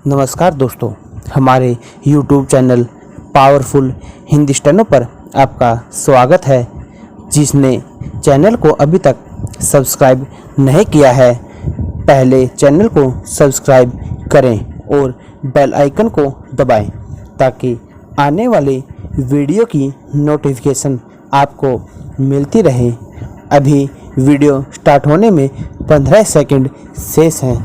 नमस्कार दोस्तों, हमारे YouTube चैनल पावरफुल हिंदुस्तानों पर आपका स्वागत है। जिसने चैनल को अभी तक सब्सक्राइब नहीं किया है, पहले चैनल को सब्सक्राइब करें और बेल आइकन को दबाएं ताकि आने वाले वीडियो की नोटिफिकेशन आपको मिलती रहे। अभी वीडियो स्टार्ट होने में 15 सेकंड शेष हैं।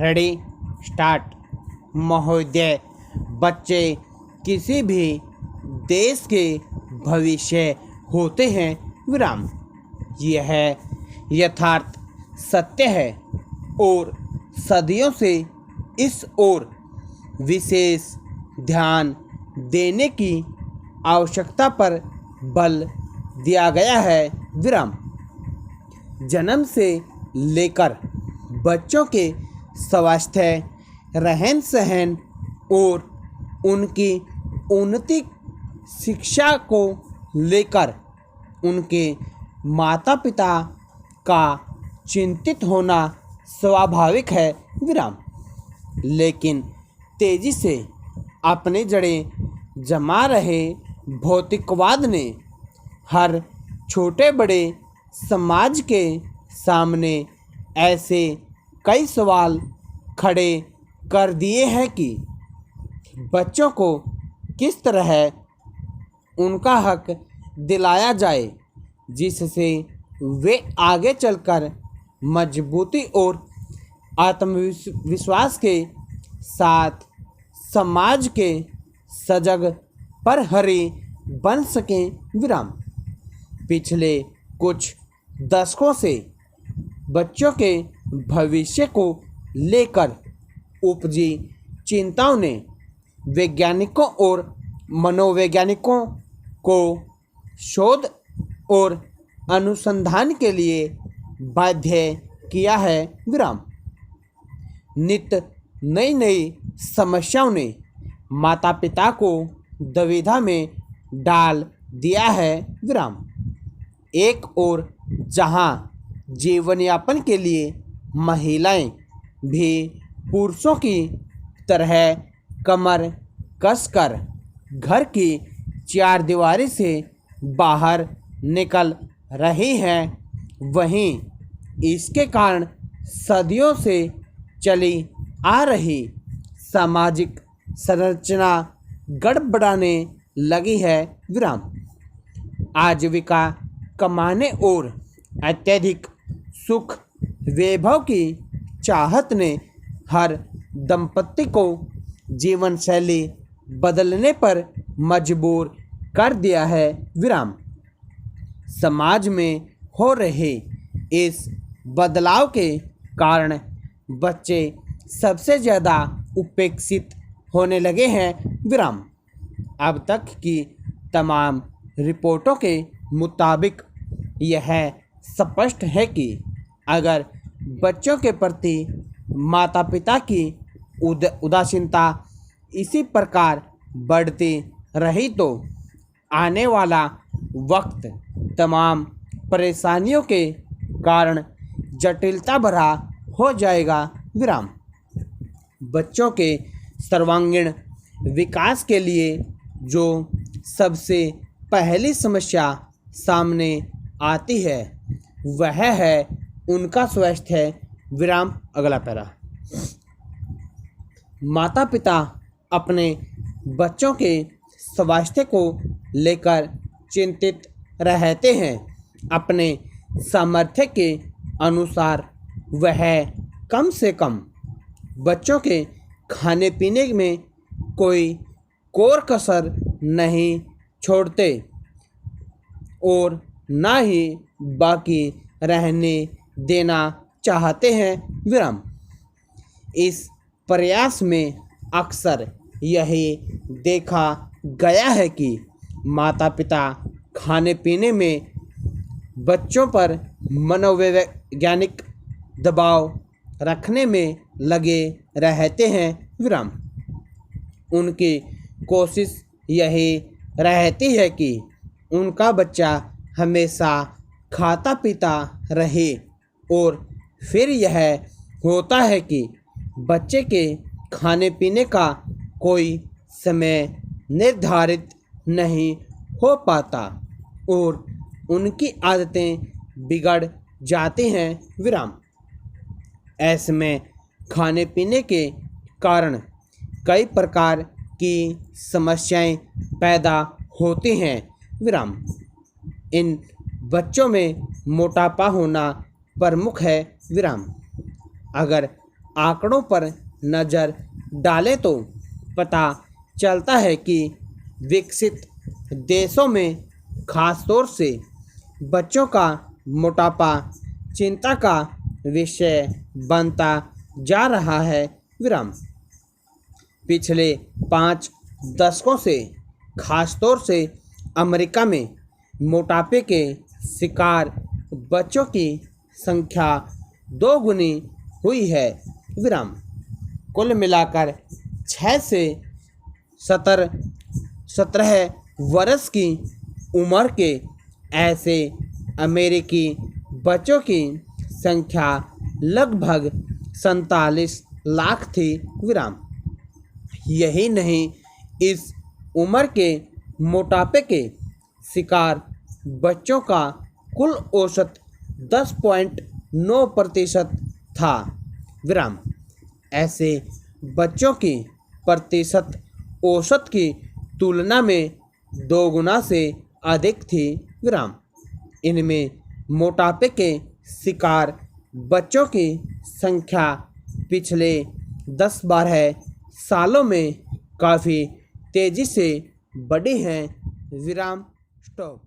Ready start. महोदय, बच्चे किसी भी देश के भविष्य होते हैं। विराम। यह यथार्थ सत्य है और सदियों से इस ओर विशेष ध्यान देने की आवश्यकता पर बल दिया गया है। विराम। जन्म से लेकर बच्चों के स्वास्थ्य, रहन सहन और उनकी उन्नति, शिक्षा को लेकर उनके माता पिता का चिंतित होना स्वाभाविक है। विराम। लेकिन तेजी से अपनी जड़ें जमा रहे भौतिकवाद ने हर छोटे बड़े समाज के सामने ऐसे कई सवाल खड़े कर दिए हैं कि बच्चों को किस तरह उनका हक दिलाया जाए जिससे वे आगे चलकर मजबूती और आत्मविश्वास के साथ समाज के सजग प्रहरी बन सकें। विराम। पिछले कुछ दशकों से बच्चों के भविष्य को लेकर उपजी चिंताओं ने वैज्ञानिकों और मनोवैज्ञानिकों को शोध और अनुसंधान के लिए बाध्य किया है। विराम। नित्य नई नई समस्याओं ने माता पिता को दुविधा में डाल दिया है। विराम। एक और जहां जीवन यापन के लिए महिलाएं भी पुरुषों की तरह कमर कसकर घर की चार दीवारी से बाहर निकल रही हैं, वहीं इसके कारण सदियों से चली आ रही सामाजिक संरचना गड़बड़ाने लगी है। विराम। आजीविका कमाने और अत्यधिक सुख वैभव की चाहत ने हर दंपति को जीवन शैली बदलने पर मजबूर कर दिया है। विराम। समाज में हो रहे इस बदलाव के कारण बच्चे सबसे ज़्यादा उपेक्षित होने लगे हैं। विराम। अब तक की तमाम रिपोर्टों के मुताबिक यह स्पष्ट है कि अगर बच्चों के प्रति माता पिता की उदासीनता इसी प्रकार बढ़ती रही तो आने वाला वक्त तमाम परेशानियों के कारण जटिलता भरा हो जाएगा। विराम। बच्चों के सर्वांगीण विकास के लिए जो सबसे पहली समस्या सामने आती है वह है उनका स्वास्थ्य। विराम। अगला पैरा। माता पिता अपने बच्चों के स्वास्थ्य को लेकर चिंतित रहते हैं। अपने सामर्थ्य के अनुसार वह कम से कम बच्चों के खाने पीने में कोई कोर कसर नहीं छोड़ते और ना ही बाकी रहने देना चाहते हैं। विराम। इस प्रयास में अक्सर यही देखा गया है कि माता पिता खाने पीने में बच्चों पर मनोवैज्ञानिक दबाव रखने में लगे रहते हैं विराम। उनकी कोशिश यही रहती है कि उनका बच्चा हमेशा खाता पीता रहे और फिर यह होता है कि बच्चे के खाने पीने का कोई समय निर्धारित नहीं हो पाता और उनकी आदतें बिगड़ जाती हैं विराम। ऐसे में खाने पीने के कारण कई प्रकार की समस्याएं पैदा होती हैं विराम। इन बच्चों में मोटापा होना प्रमुख है विराम। अगर आंकड़ों पर नज़र डालें तो पता चलता है कि विकसित देशों में खासतौर से बच्चों का मोटापा चिंता का विषय बनता जा रहा है विराम। पिछले 5 दशकों से खासतौर से अमेरिका में मोटापे के शिकार बच्चों की संख्या 2 गुनी हुई है विराम। कुल मिलाकर 6 से 17 वर्ष की उम्र के ऐसे अमेरिकी बच्चों की संख्या लगभग 47 लाख थी विराम। यही नहीं, इस उम्र के मोटापे के शिकार बच्चों का कुल औसत 10.9% था विराम। ऐसे बच्चों की प्रतिशत औसत की तुलना में 2 गुना से अधिक थी विराम। इनमें मोटापे के शिकार बच्चों की संख्या पिछले 10-12 सालों में काफ़ी तेज़ी से बढ़ी है विराम। स्टॉप।